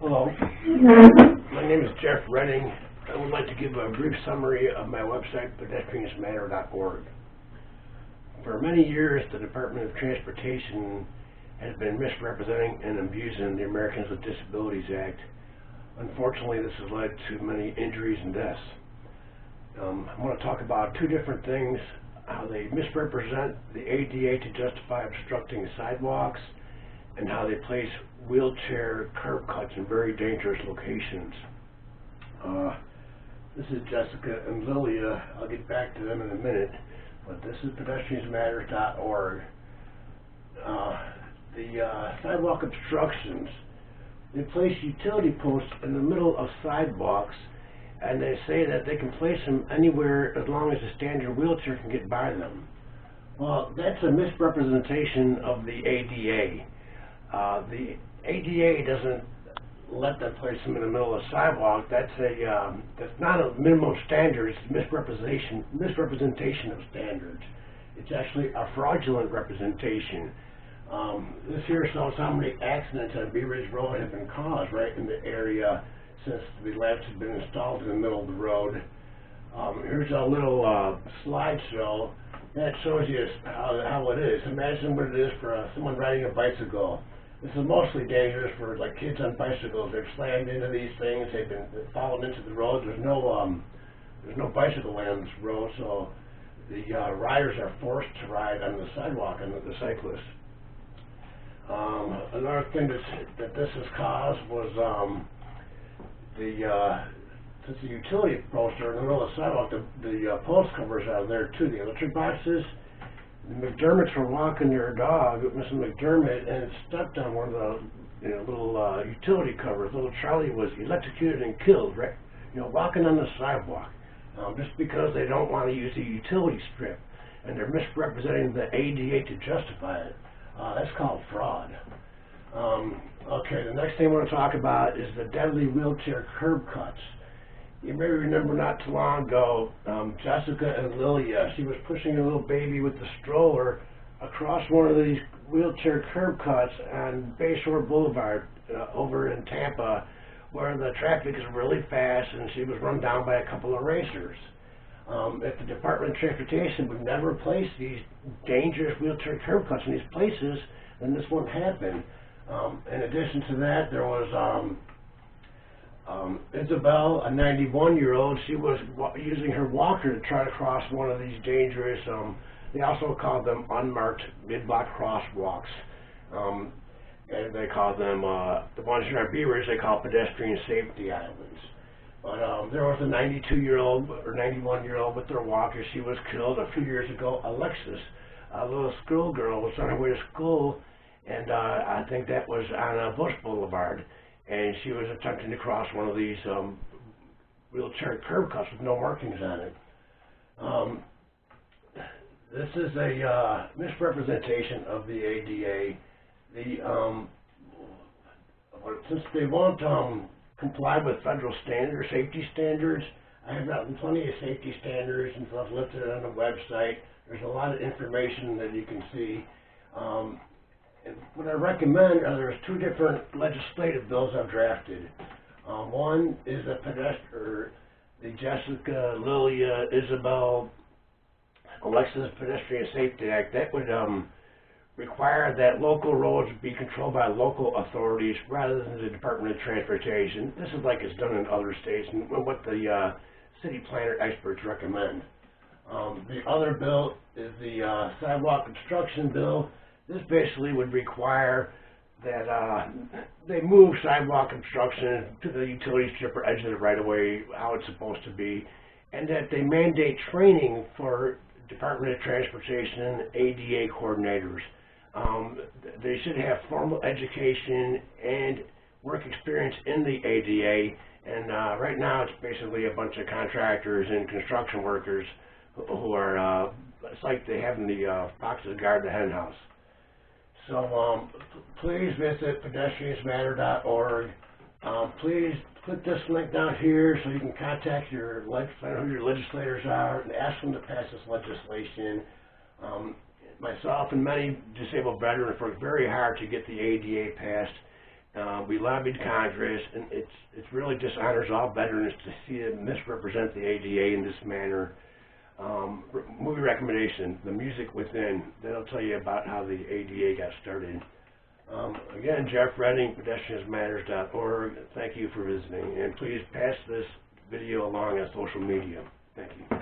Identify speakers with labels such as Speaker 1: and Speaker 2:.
Speaker 1: Hello, my name is Jeff Redding. I would like to give a brief summary of my website, pedestriansmatter.org. For many years, the Department of Transportation has been misrepresenting and abusing the Americans with Disabilities Act. Unfortunately, this has led to many injuries and deaths. I want to talk about two different things: how they misrepresent the ADA to justify obstructing sidewalks, and how they place wheelchair curb cuts in very dangerous locations. This is Jessica and Lilia. I'll get back to them in a minute, but this is pedestriansmatter.org. The sidewalk obstructions, they place utility posts in the middle of sidewalks, and they say that they can place them anywhere as long as a standard wheelchair can get by them. Well, that's a misrepresentation of the ADA. The ADA doesn't let them place them in the middle of the sidewalk. That's not a minimum standard. It's a misrepresentation of standards. It's actually a fraudulent representation. This here shows how many accidents on Bee Ridge Road have been caused right in the area since the lamps have been installed in the middle of the road. Here's a little slideshow that shows you how it is. Imagine what it is for someone riding a bicycle. This is mostly dangerous for like kids on bicycles. They've slammed into these things. They've fallen into the road. There's no bicycle lane on this road, so the riders are forced to ride on the sidewalk, and the cyclists. Another thing that this has caused was since the utility posts are in the middle of the sidewalk, the post covers out there too. The electric boxes. The McDermotts were walking their dog, Mrs. McDermott, and it stepped on one of the little utility covers. Little Charlie was electrocuted and killed, right? Walking on the sidewalk, just because they don't want to use the utility strip, and they're misrepresenting the ADA to justify it. That's called fraud. Okay, the next thing I want to talk about is the deadly wheelchair curb cuts. You may remember not too long ago, Jessica and Lilia, she was pushing a little baby with the stroller across one of these wheelchair curb cuts on Bayshore Boulevard over in Tampa, where the traffic is really fast, and she was run down by a couple of racers. If the Department of Transportation would never place these dangerous wheelchair curb cuts in these places, then this wouldn't happen. In addition to that, there was Isabel, a 91-year-old, she was using her walker to try to cross one of these dangerous, they also call them unmarked mid-block crosswalks. And they call them, the ones here on Bee Ridge, they call pedestrian safety islands. But there was a 92-year-old or 91-year-old with their walker. She was killed a few years ago. Alexis, a little schoolgirl, was on her way to school, and I think that was on Bush Boulevard. And she was attempting to cross one of these wheelchair curb cuts with no markings on it. This is a misrepresentation of the ADA. Since they won't comply with federal standards, safety standards, I have gotten plenty of safety standards and stuff listed on the website. There's a lot of information that you can see. And what I recommend there's two different legislative bills I've drafted. One is the Jessica, Lilia, Isabel, Alexis Pedestrian Safety Act. That would require that local roads be controlled by local authorities rather than the Department of Transportation. This is like it's done in other states and what the city planner experts recommend. The other bill is the sidewalk obstruction bill. This basically would require that they move sidewalk obstruction to the utility strip or edge of the right-of-way how it's supposed to be, and that they mandate training for Department of Transportation and ADA coordinators. They should have formal education and work experience in the ADA, and right now it's basically a bunch of contractors and construction workers who are, it's like they have the foxes guard the hen house. So please visit pedestriansmatter.org. Please click this link down here so you can contact your legislator, who your legislators are, and ask them to pass this legislation. Myself and many disabled veterans worked very hard to get the ADA passed, We lobbied Congress, and it really dishonors all veterans to see them misrepresent the ADA in this manner. Movie recommendation, The Music Within. That'll tell you about how the ADA got started. Again, Jeff Redding, pedestriansmatters.org. Thank you for visiting, and please pass this video along on social media. Thank you.